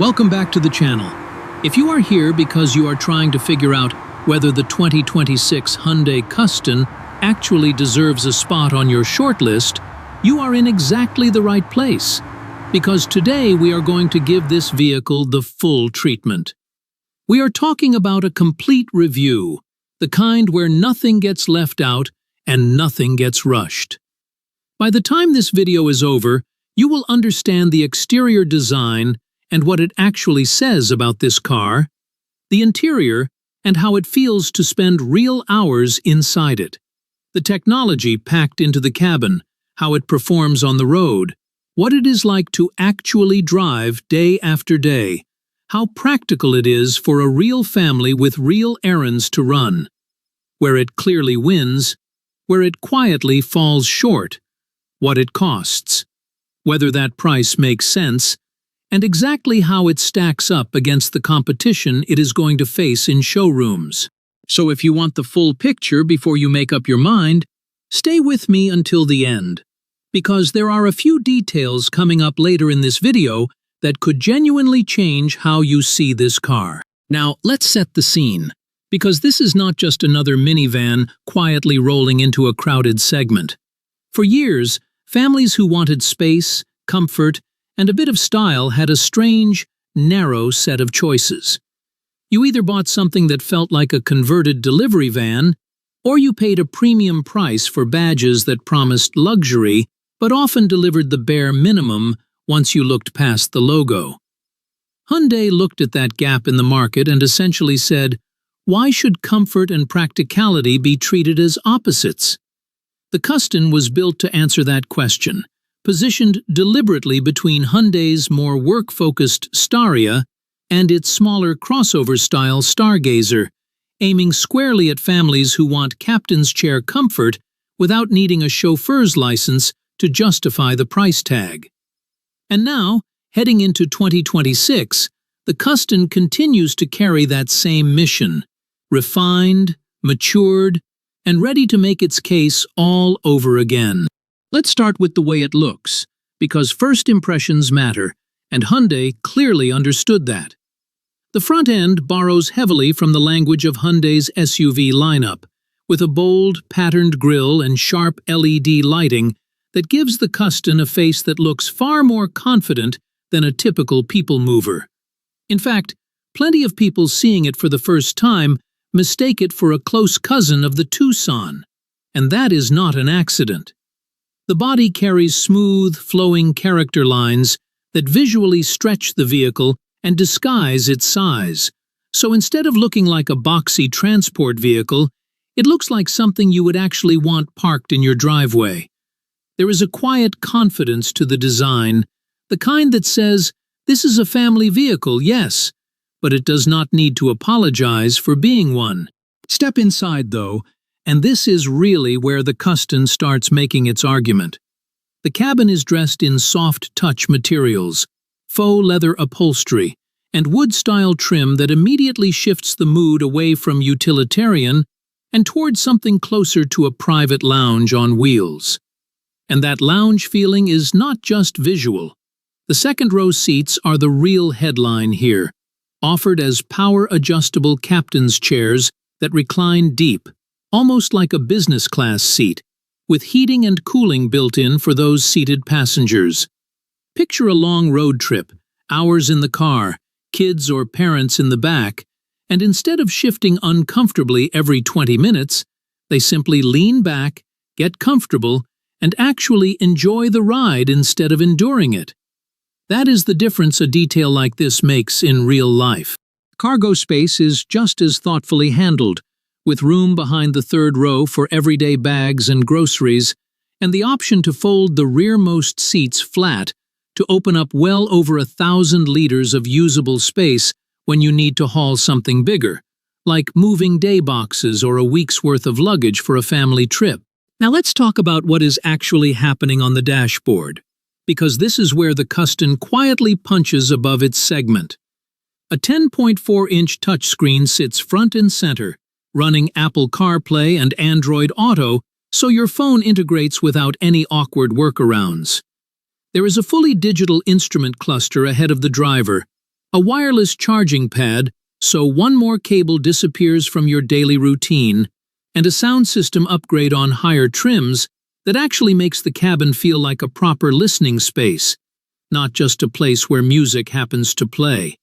Welcome back to the channel. If you are here because you are trying to figure out whether the 2026 Hyundai Custin actually deserves a spot on your shortlist, you are in exactly the right place. Because today we are going to give this vehicle the full treatment. We are talking about a complete review, the kind where nothing gets left out and nothing gets rushed. By the time this video is over, you will understand the exterior design and what it actually says about this car, the interior, and how it feels to spend real hours inside it. The technology packed into the cabin, how it performs on the road, what it is like to actually drive day after day, how practical it is for a real family with real errands to run, where it clearly wins, where it quietly falls short, what it costs, whether that price makes sense, and exactly how it stacks up against the competition it is going to face in showrooms. So if you want the full picture before you make up your mind, stay with me until the end, because there are a few details coming up later in this video that could genuinely change how you see this car. Now, let's set the scene, because this is not just another minivan quietly rolling into a crowded segment. For years, families who wanted space, comfort, and a bit of style had a strange, narrow set of choices. You either bought something that felt like a converted delivery van, or you paid a premium price for badges that promised luxury but often delivered the bare minimum once you looked past the logo. Hyundai looked at that gap in the market and essentially said, why should comfort and practicality be treated as opposites? The Custin was built to answer that question, positioned deliberately between Hyundai's more work-focused Staria and its smaller crossover-style Stargazer, aiming squarely at families who want captain's chair comfort without needing a chauffeur's license to justify the price tag. And now, heading into 2026, the Custin continues to carry that same mission, refined, matured, and ready to make its case all over again. Let's start with the way it looks, because first impressions matter, and Hyundai clearly understood that. The front end borrows heavily from the language of Hyundai's SUV lineup, with a bold, patterned grille and sharp LED lighting that gives the Custin a face that looks far more confident than a typical people mover. In fact, plenty of people seeing it for the first time mistake it for a close cousin of the Tucson, and that is not an accident. The body carries smooth, flowing character lines that visually stretch the vehicle and disguise its size, so instead of looking like a boxy transport vehicle, it looks like something you would actually want parked in your driveway. There is a quiet confidence to the design, the kind that says, this is a family vehicle, yes, but it does not need to apologize for being one. Step inside, though, and this is really where the Custin starts making its argument. The cabin is dressed in soft-touch materials, faux leather upholstery, and wood-style trim that immediately shifts the mood away from utilitarian and towards something closer to a private lounge on wheels. And that lounge feeling is not just visual. The second-row seats are the real headline here, offered as power-adjustable captain's chairs that recline deep, almost like a business-class seat, with heating and cooling built in for those seated passengers. Picture a long road trip, hours in the car, kids or parents in the back, and instead of shifting uncomfortably every 20 minutes, they simply lean back, get comfortable, and actually enjoy the ride instead of enduring it. That is the difference a detail like this makes in real life. Cargo space is just as thoughtfully handled, with room behind the third row for everyday bags and groceries, and the option to fold the rearmost seats flat to open up well over 1,000 liters of usable space when you need to haul something bigger, like moving day boxes or a week's worth of luggage for a family trip. Now let's talk about what is actually happening on the dashboard, because this is where the Custin quietly punches above its segment. A 10.4-inch touchscreen sits front and center, running Apple CarPlay and Android Auto so your phone integrates without any awkward workarounds. There is a fully digital instrument cluster ahead of the driver, a wireless charging pad so one more cable disappears from your daily routine, and a sound system upgrade on higher trims that actually makes the cabin feel like a proper listening space, not just a place where music happens to play.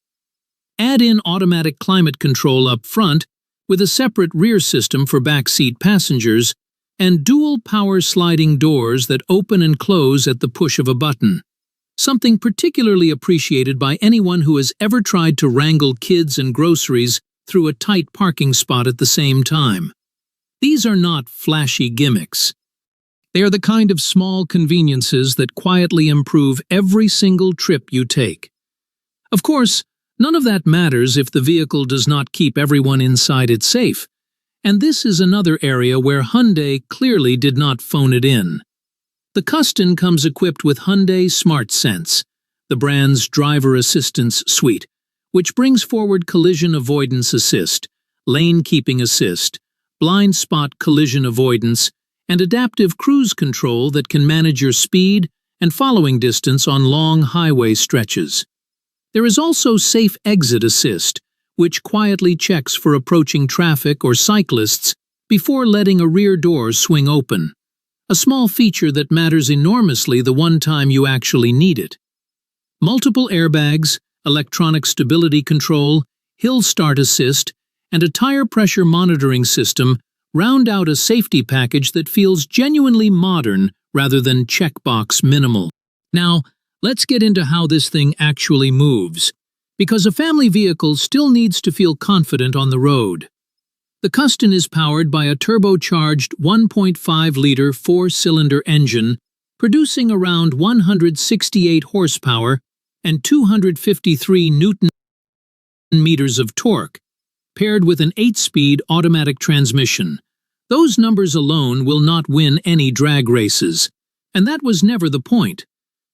Add in automatic climate control up front with a separate rear system for backseat passengers and dual power sliding doors that open and close at the push of a button, something particularly appreciated by anyone who has ever tried to wrangle kids and groceries through a tight parking spot at the same time. These are not flashy gimmicks. They are the kind of small conveniences that quietly improve every single trip you take. Of course, none of that matters if the vehicle does not keep everyone inside it safe, and this is another area where Hyundai clearly did not phone it in. The Custin comes equipped with Hyundai Smart Sense, the brand's driver assistance suite, which brings forward collision avoidance assist, lane keeping assist, blind spot collision avoidance, and adaptive cruise control that can manage your speed and following distance on long highway stretches. There is also Safe Exit Assist, which quietly checks for approaching traffic or cyclists before letting a rear door swing open, a small feature that matters enormously the one time you actually need it. Multiple airbags, electronic stability control, hill start assist, and a tire pressure monitoring system round out a safety package that feels genuinely modern rather than checkbox minimal. Now, let's get into how this thing actually moves, because a family vehicle still needs to feel confident on the road. The Custin is powered by a turbocharged 1.5-liter four-cylinder engine, producing around 168 horsepower and 253 Newton-meters of torque, paired with an 8-speed automatic transmission. Those numbers alone will not win any drag races, and that was never the point.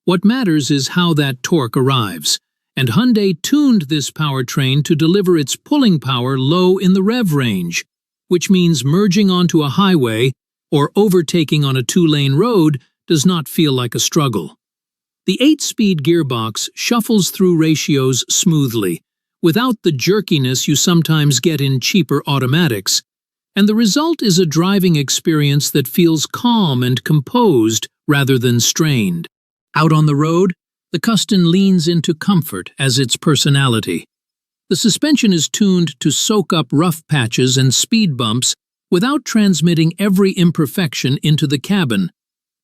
What matters is how that torque arrives, and Hyundai tuned this powertrain to deliver its pulling power low in the rev range, which means merging onto a highway or overtaking on a 2-lane road does not feel like a struggle. The 8-speed gearbox shuffles through ratios smoothly, without the jerkiness you sometimes get in cheaper automatics, and the result is a driving experience that feels calm and composed rather than strained. Out on the road, the Custin leans into comfort as its personality. The suspension is tuned to soak up rough patches and speed bumps without transmitting every imperfection into the cabin,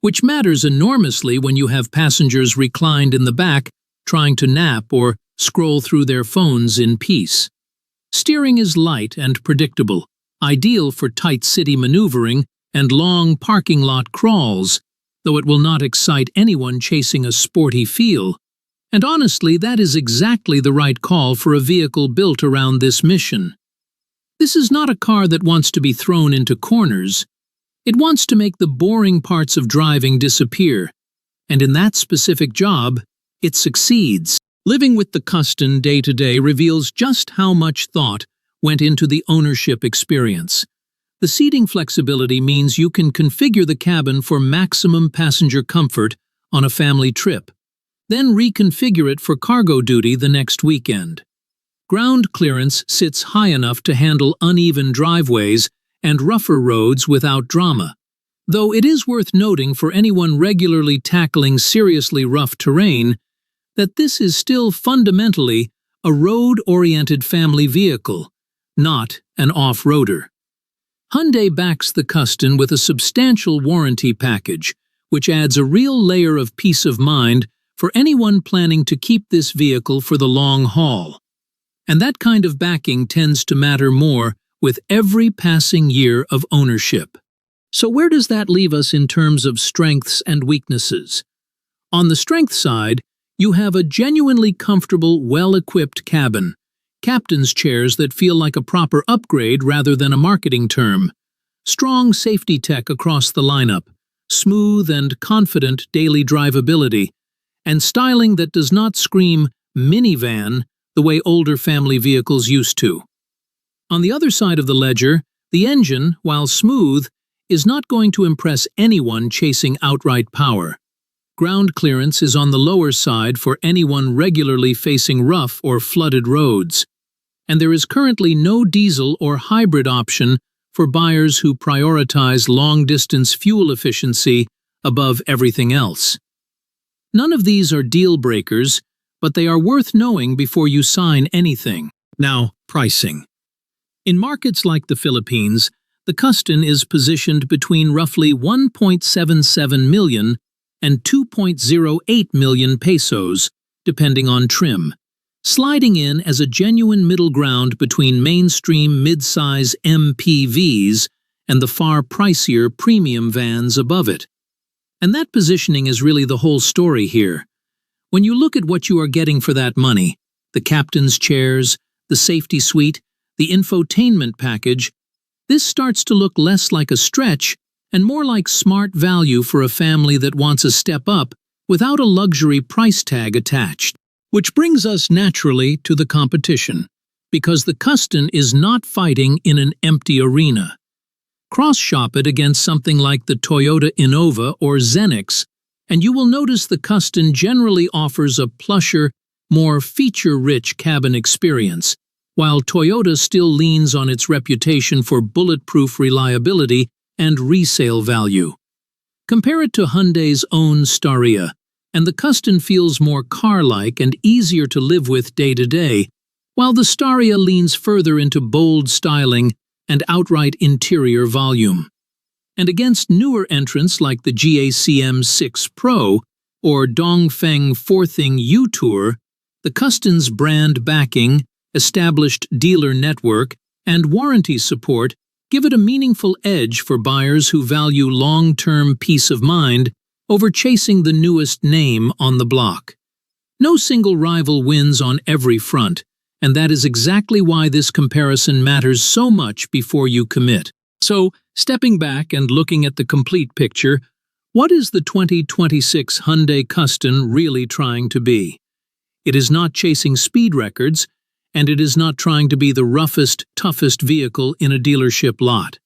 which matters enormously when you have passengers reclined in the back trying to nap or scroll through their phones in peace. Steering is light and predictable, ideal for tight city maneuvering and long parking lot crawls, though it will not excite anyone chasing a sporty feel. And honestly, that is exactly the right call for a vehicle built around this mission. This is not a car that wants to be thrown into corners. It wants to make the boring parts of driving disappear, and in that specific job, it succeeds. Living with the Custin day to day reveals just how much thought went into the ownership experience. The seating flexibility means you can configure the cabin for maximum passenger comfort on a family trip, then reconfigure it for cargo duty the next weekend. Ground clearance sits high enough to handle uneven driveways and rougher roads without drama, though it is worth noting for anyone regularly tackling seriously rough terrain that this is still fundamentally a road-oriented family vehicle, not an off-roader. Hyundai backs the Custin with a substantial warranty package, which adds a real layer of peace of mind for anyone planning to keep this vehicle for the long haul. And that kind of backing tends to matter more with every passing year of ownership. So where does that leave us in terms of strengths and weaknesses? On the strength side, you have a genuinely comfortable, well-equipped cabin, captain's chairs that feel like a proper upgrade rather than a marketing term, strong safety tech across the lineup, smooth and confident daily drivability, and styling that does not scream minivan the way older family vehicles used to. On the other side of the ledger, the engine, while smooth, is not going to impress anyone chasing outright power. ground clearance is on the lower side for anyone regularly facing rough or flooded roads, and there is currently no diesel or hybrid option for buyers who prioritize long-distance fuel efficiency above everything else. None of these are deal breakers, but they are worth knowing before you sign anything. Now, pricing. In markets like the Philippines, the Custin is positioned between roughly 1.77 million and 2.08 million pesos, depending on trim, sliding in as a genuine middle ground between mainstream mid-size MPVs and the far pricier premium vans above it. And that positioning is really the whole story here. When you look at what you are getting for that money, the captain's chairs, the safety suite, the infotainment package, this starts to look less like a stretch and more like smart value for a family that wants a step up without a luxury price tag attached. Which brings us naturally to the competition, because the Custin is not fighting in an empty arena. Cross-shop it against something like the Toyota Innova or Zenix, and you will notice the Custin generally offers a plusher, more feature-rich cabin experience, while Toyota still leans on its reputation for bulletproof reliability and resale value. Compare it to Hyundai's own Staria, and the Custin feels more car-like and easier to live with day to day, while the Staria leans further into bold styling and outright interior volume. And against newer entrants like the GACM 6 Pro or Dongfeng Forthing U-Tour, the Custin's brand backing, established dealer network, and warranty support give it a meaningful edge for buyers who value long-term peace of mind over chasing the newest name on the block. No single rival wins on every front, and that is exactly why this comparison matters so much before you commit. So, stepping back and looking at the complete picture, what is the 2026 Hyundai Custin really trying to be? It is not chasing speed records, and it is not trying to be the roughest, toughest vehicle in a dealership lot.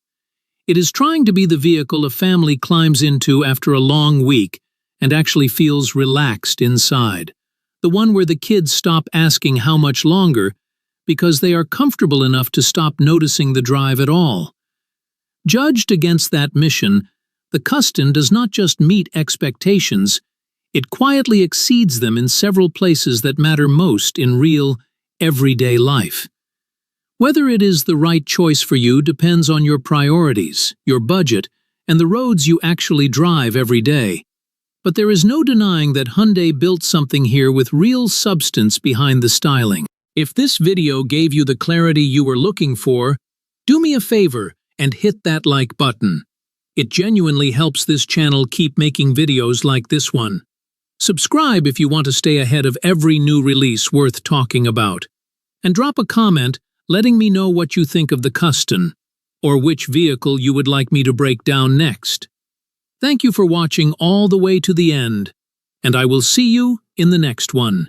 It is trying to be the vehicle a family climbs into after a long week and actually feels relaxed inside. The one where the kids stop asking how much longer because they are comfortable enough to stop noticing the drive at all. Judged against that mission, the Custin does not just meet expectations, it quietly exceeds them in several places that matter most in real, everyday life. Whether it is the right choice for you depends on your priorities, your budget, and the roads you actually drive every day. But there is no denying that Hyundai built something here with real substance behind the styling. If this video gave you the clarity you were looking for, do me a favor and hit that like button. It genuinely helps this channel keep making videos like this one. Subscribe if you want to stay ahead of every new release worth talking about. And drop a comment letting me know what you think of the Custin, or which vehicle you would like me to break down next. Thank you for watching all the way to the end, and I will see you in the next one.